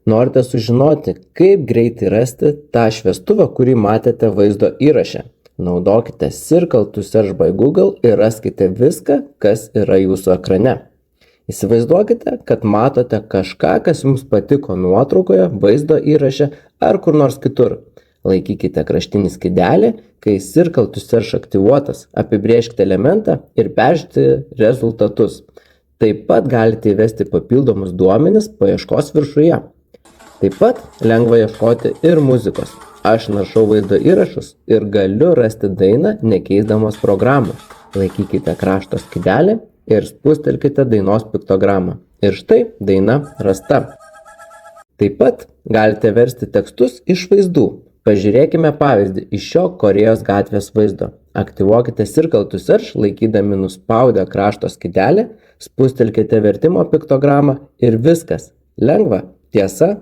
Norite sužinoti, kaip greitai rasti tą šviestuvą, kurį matėte vaizdo įraše. Naudokite Circle to Search by Google ir raskite viską, kas yra jūsų ekrane. Įsivaizduokite, kad matote kažką, kas jums patiko nuotraukoje, vaizdo įraše ar kur nors kitur. Laikykite kraštinį skydelį, kai Circle to Search aktyvuotas, apibrėžkite elementą ir peržiūrėti rezultatus. Taip pat galite įvesti papildomus duomenis paieškos viršuje. Taip pat lengva ieškoti ir muzikos. Aš naršau vaizdo įrašus ir galiu rasti dainą nekeisdamas programų. Laikykite krašto skydelį ir spustelkite dainos piktogramą. Ir štai daina rasta. Taip pat galite versti tekstus iš vaizdų. Pažiūrėkime pavyzdį iš šio Korėjos gatvės vaizdo. Aktyvuokite Circle to Search, laikydami nuspaudę krašto skydelį, spustelkite vertimo piktogramą ir viskas. Lengva, tiesa?